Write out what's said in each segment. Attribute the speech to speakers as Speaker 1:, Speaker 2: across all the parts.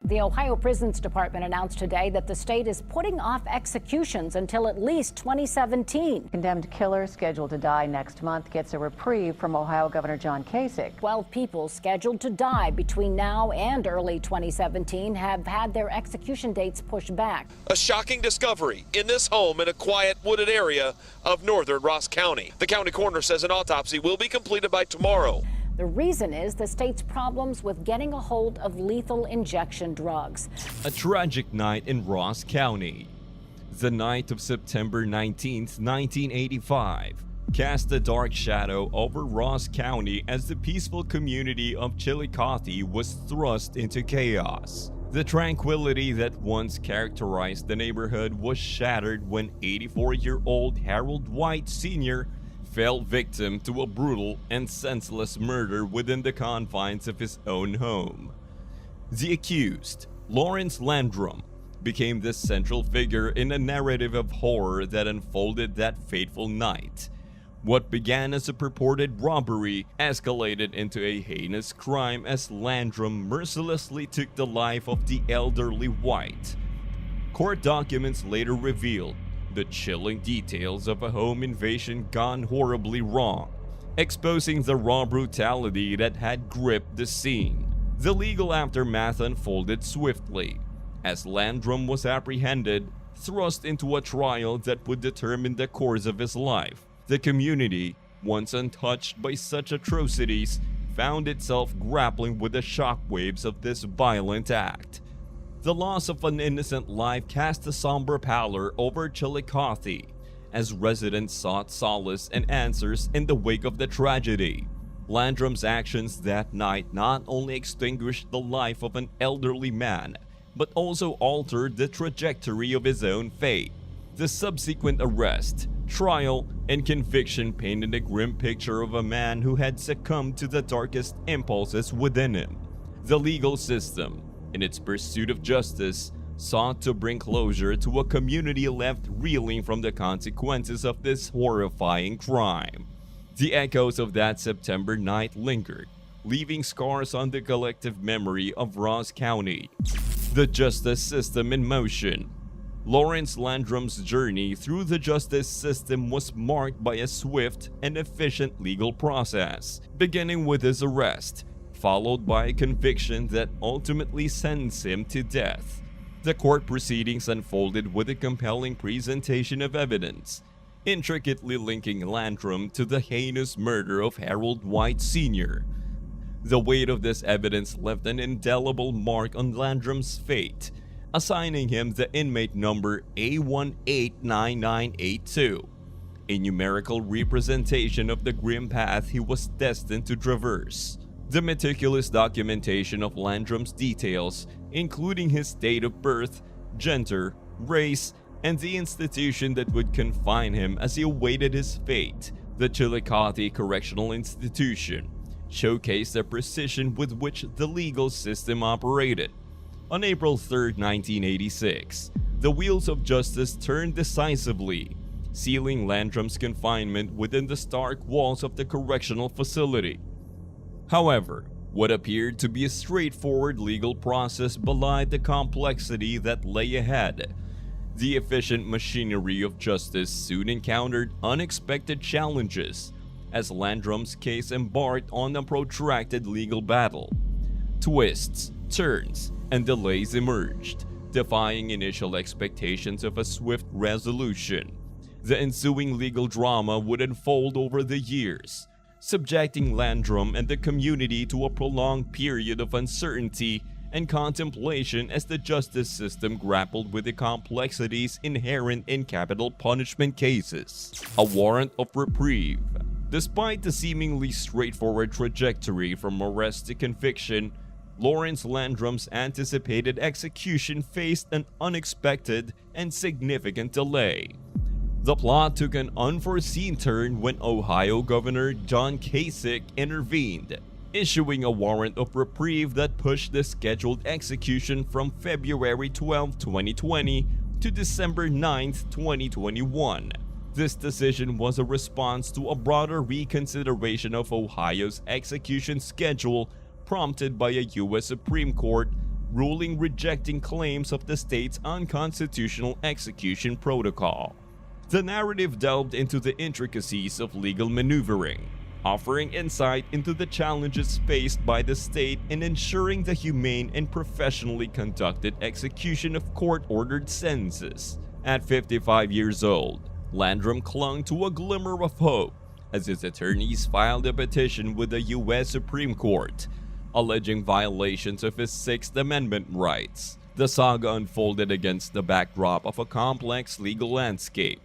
Speaker 1: The Ohio Prisons Department announced today that the state is putting off executions until at least 2017.
Speaker 2: Condemned killer scheduled to die next month gets a reprieve from Ohio Governor John Kasich.
Speaker 1: 12 people scheduled to die between now and early 2017 have had their execution dates pushed back.
Speaker 3: A shocking discovery in this home in a quiet wooded area of northern Ross County. The county coroner says an autopsy will be completed by tomorrow.
Speaker 1: The reason is the state's problems with getting a hold of lethal injection drugs.
Speaker 4: A tragic night in Ross County. The night of September 19, 1985, cast a dark shadow over Ross County as the peaceful community of Chillicothe was thrust into chaos. The tranquility that once characterized the neighborhood was shattered when 84-year-old Harold White Sr. fell victim to a brutal and senseless murder within the confines of his own home. The accused, Lawrence Landrum, became the central figure in a narrative of horror that unfolded that fateful night. What began as a purported robbery escalated into a heinous crime as Landrum mercilessly took the life of the elderly White. Court documents later revealed the chilling details of a home invasion gone horribly wrong, exposing the raw brutality that had gripped the scene. The legal aftermath unfolded swiftly, as Landrum was apprehended, thrust into a trial that would determine the course of his life. The community, once untouched by such atrocities, found itself grappling with the shockwaves of this violent act. The loss of an innocent life cast a somber pallor over Chillicothe as residents sought solace and answers in the wake of the tragedy. Landrum's actions that night not only extinguished the life of an elderly man, but also altered the trajectory of his own fate. The subsequent arrest, trial, and conviction painted a grim picture of a man who had succumbed to the darkest impulses within him. The legal system, in its pursuit of justice, sought to bring closure to a community left reeling from the consequences of this horrifying crime. The echoes of that September night lingered, leaving scars on the collective memory of Ross County. The justice system in motion. Lawrence Landrum's journey through the justice system was marked by a swift and efficient legal process, beginning with his arrest, followed by a conviction that ultimately sentenced him to death. The court proceedings unfolded with a compelling presentation of evidence, intricately linking Landrum to the heinous murder of Harold White Sr. The weight of this evidence left an indelible mark on Landrum's fate, assigning him the inmate number A189982, a numerical representation of the grim path he was destined to traverse. The meticulous documentation of Landrum's details, including his date of birth, gender, race, and the institution that would confine him as he awaited his fate, the Chillicothe Correctional Institution, showcased the precision with which the legal system operated. On April 3, 1986, the wheels of justice turned decisively, sealing Landrum's confinement within the stark walls of the correctional facility. However, what appeared to be a straightforward legal process belied the complexity that lay ahead. The efficient machinery of justice soon encountered unexpected challenges as Landrum's case embarked on a protracted legal battle. Twists, turns, and delays emerged, defying initial expectations of a swift resolution. The ensuing legal drama would unfold over the years, subjecting Landrum and the community to a prolonged period of uncertainty and contemplation as the justice system grappled with the complexities inherent in capital punishment cases. A warrant of reprieve. Despite the seemingly straightforward trajectory from arrest to conviction, Lawrence Landrum's anticipated execution faced an unexpected and significant delay. The plot took an unforeseen turn when Ohio Governor John Kasich intervened, issuing a warrant of reprieve that pushed the scheduled execution from February 12, 2020 to December 9, 2021. This decision was a response to a broader reconsideration of Ohio's execution schedule prompted by a U.S. Supreme Court ruling rejecting claims of the state's unconstitutional execution protocol. The narrative delved into the intricacies of legal maneuvering, offering insight into the challenges faced by the state in ensuring the humane and professionally conducted execution of court-ordered sentences. At 55 years old, Landrum clung to a glimmer of hope as his attorneys filed a petition with the U.S. Supreme Court, alleging violations of his Sixth Amendment rights. The saga unfolded against the backdrop of a complex legal landscape,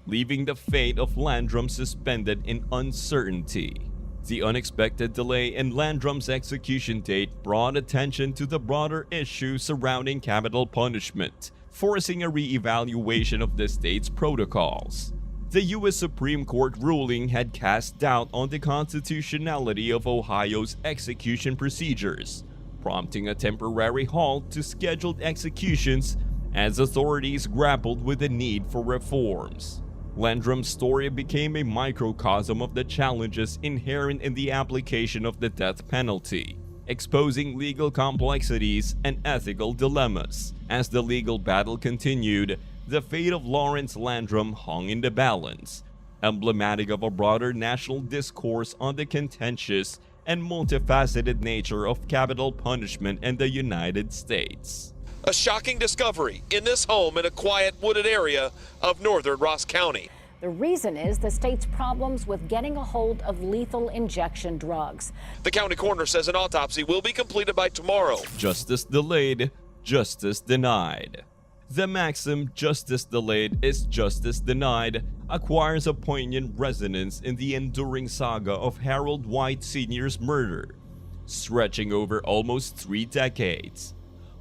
Speaker 4: leaving the fate of Landrum suspended in uncertainty. The unexpected delay in Landrum's execution date brought attention to the broader issue surrounding capital punishment, forcing a re-evaluation of the state's protocols. The U.S. Supreme Court ruling had cast doubt on the constitutionality of Ohio's execution procedures, prompting a temporary halt to scheduled executions as authorities grappled with the need for reforms. Landrum's story became a microcosm of the challenges inherent in the application of the death penalty, exposing legal complexities and ethical dilemmas. As the legal battle continued, the fate of Lawrence Landrum hung in the balance, emblematic of a broader national discourse on the contentious and multifaceted nature of capital punishment in the United States.
Speaker 3: A shocking discovery in this home in a quiet wooded area of northern Ross County.
Speaker 1: The reason is the state's problems with getting a hold of lethal injection drugs.
Speaker 3: The county coroner says an autopsy will be completed by tomorrow.
Speaker 4: Justice delayed, justice denied. The maxim, justice delayed is justice denied, acquires a poignant resonance in the enduring saga of Harold White Sr.'s murder, stretching over almost 3 decades.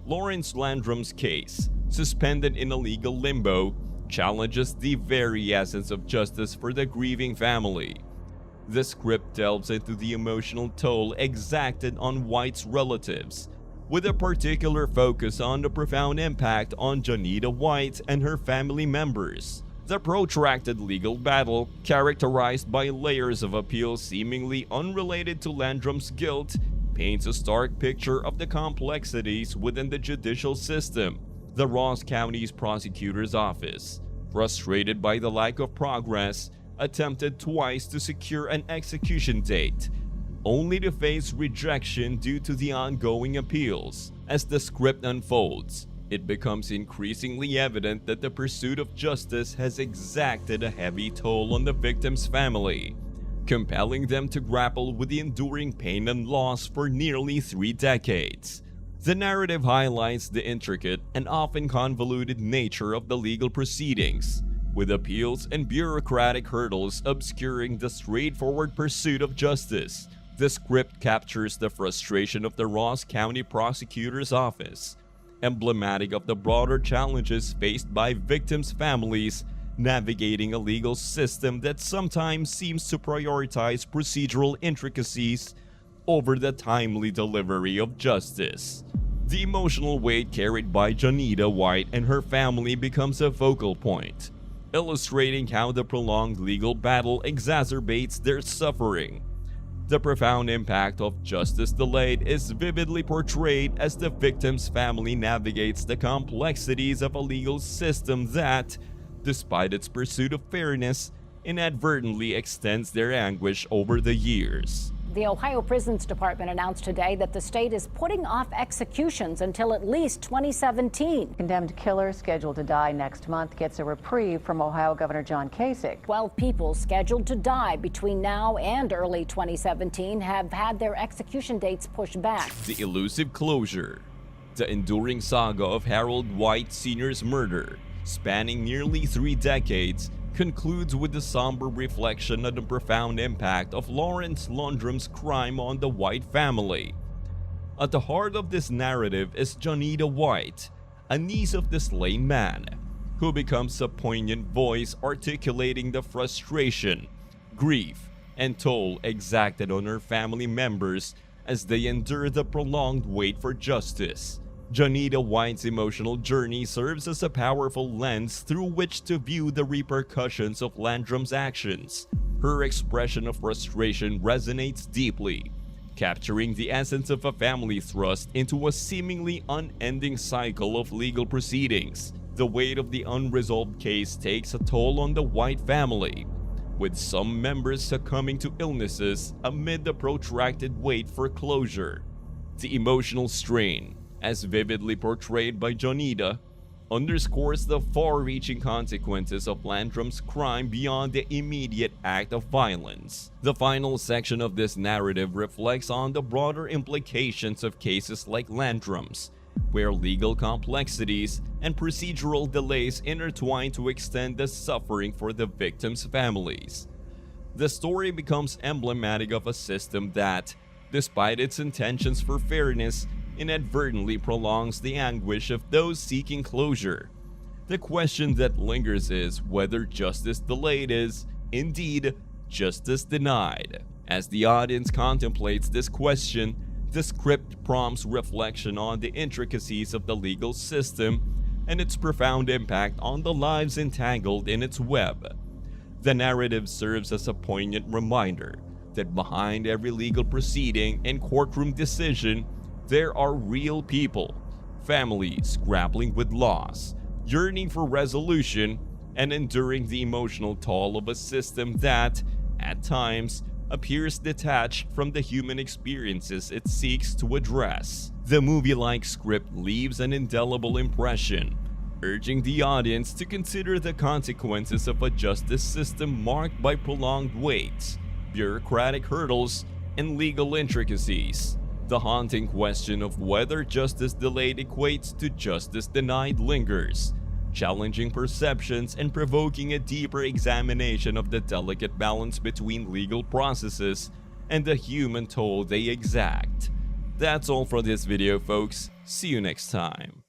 Speaker 4: Lawrence Landrum's case, suspended in a legal limbo, challenges the very essence of justice for the grieving family. The script delves into the emotional toll exacted on White's relatives, with a particular focus on the profound impact on Janita White and her family members. The protracted legal battle, characterized by layers of appeals seemingly unrelated to Landrum's guilt, paints a stark picture of the complexities within the judicial system. The Ross County's prosecutor's office, frustrated by the lack of progress, attempted twice to secure an execution date, only to face rejection due to the ongoing appeals. As the script unfolds, it becomes increasingly evident that the pursuit of justice has exacted a heavy toll on the victim's family, compelling them to grapple with the enduring pain and loss for nearly 3 decades. The narrative highlights the intricate and often convoluted nature of the legal proceedings, with appeals and bureaucratic hurdles obscuring the straightforward pursuit of justice. The script captures the frustration of the Ross County Prosecutor's Office, emblematic of the broader challenges faced by victims' families navigating a legal system that sometimes seems to prioritize procedural intricacies over the timely delivery of justice. The emotional weight carried by Janita White and her family becomes a focal point, illustrating how the prolonged legal battle exacerbates their suffering. The profound impact of justice delayed is vividly portrayed as the victim's family navigates the complexities of a legal system that, despite its pursuit of fairness, inadvertently extends their anguish over the years.
Speaker 1: The Ohio Prisons Department announced today that the state is putting off executions until at least 2017.
Speaker 2: Condemned killer scheduled to die next month gets a reprieve from Ohio Governor John Kasich.
Speaker 1: 12 people scheduled to die between now and early 2017 have had their execution dates pushed back.
Speaker 4: The elusive closure. The enduring saga of Harold White Sr.'s murder, spanning nearly 3 decades, concludes with the somber reflection of the profound impact of Lawrence Landrum's crime on the White family. At the heart of this narrative is Janita White, a niece of the slain man, who becomes a poignant voice articulating the frustration, grief, and toll exacted on her family members as they endure the prolonged wait for justice. Janita White's emotional journey serves as a powerful lens through which to view the repercussions of Landrum's actions. Her expression of frustration resonates deeply, capturing the essence of a family thrust into a seemingly unending cycle of legal proceedings. The weight of the unresolved case takes a toll on the White family, with some members succumbing to illnesses amid the protracted wait for closure. The emotional strain, as vividly portrayed by Jonita, underscores the far-reaching consequences of Landrum's crime beyond the immediate act of violence. The final section of this narrative reflects on the broader implications of cases like Landrum's, where legal complexities and procedural delays intertwine to extend the suffering for the victims' families. The story becomes emblematic of a system that, despite its intentions for fairness, inadvertently prolongs the anguish of those seeking closure. The question that lingers is whether justice delayed is, indeed, justice denied. As the audience contemplates this question, the script prompts reflection on the intricacies of the legal system and its profound impact on the lives entangled in its web. The narrative serves as a poignant reminder that behind every legal proceeding and courtroom decision, there are real people, families grappling with loss, yearning for resolution, and enduring the emotional toll of a system that, at times, appears detached from the human experiences it seeks to address. The movie-like script leaves an indelible impression, urging the audience to consider the consequences of a justice system marked by prolonged waits, bureaucratic hurdles, and legal intricacies. The haunting question of whether justice delayed equates to justice denied lingers, challenging perceptions and provoking a deeper examination of the delicate balance between legal processes and the human toll they exact. That's all for this video, folks. See you next time.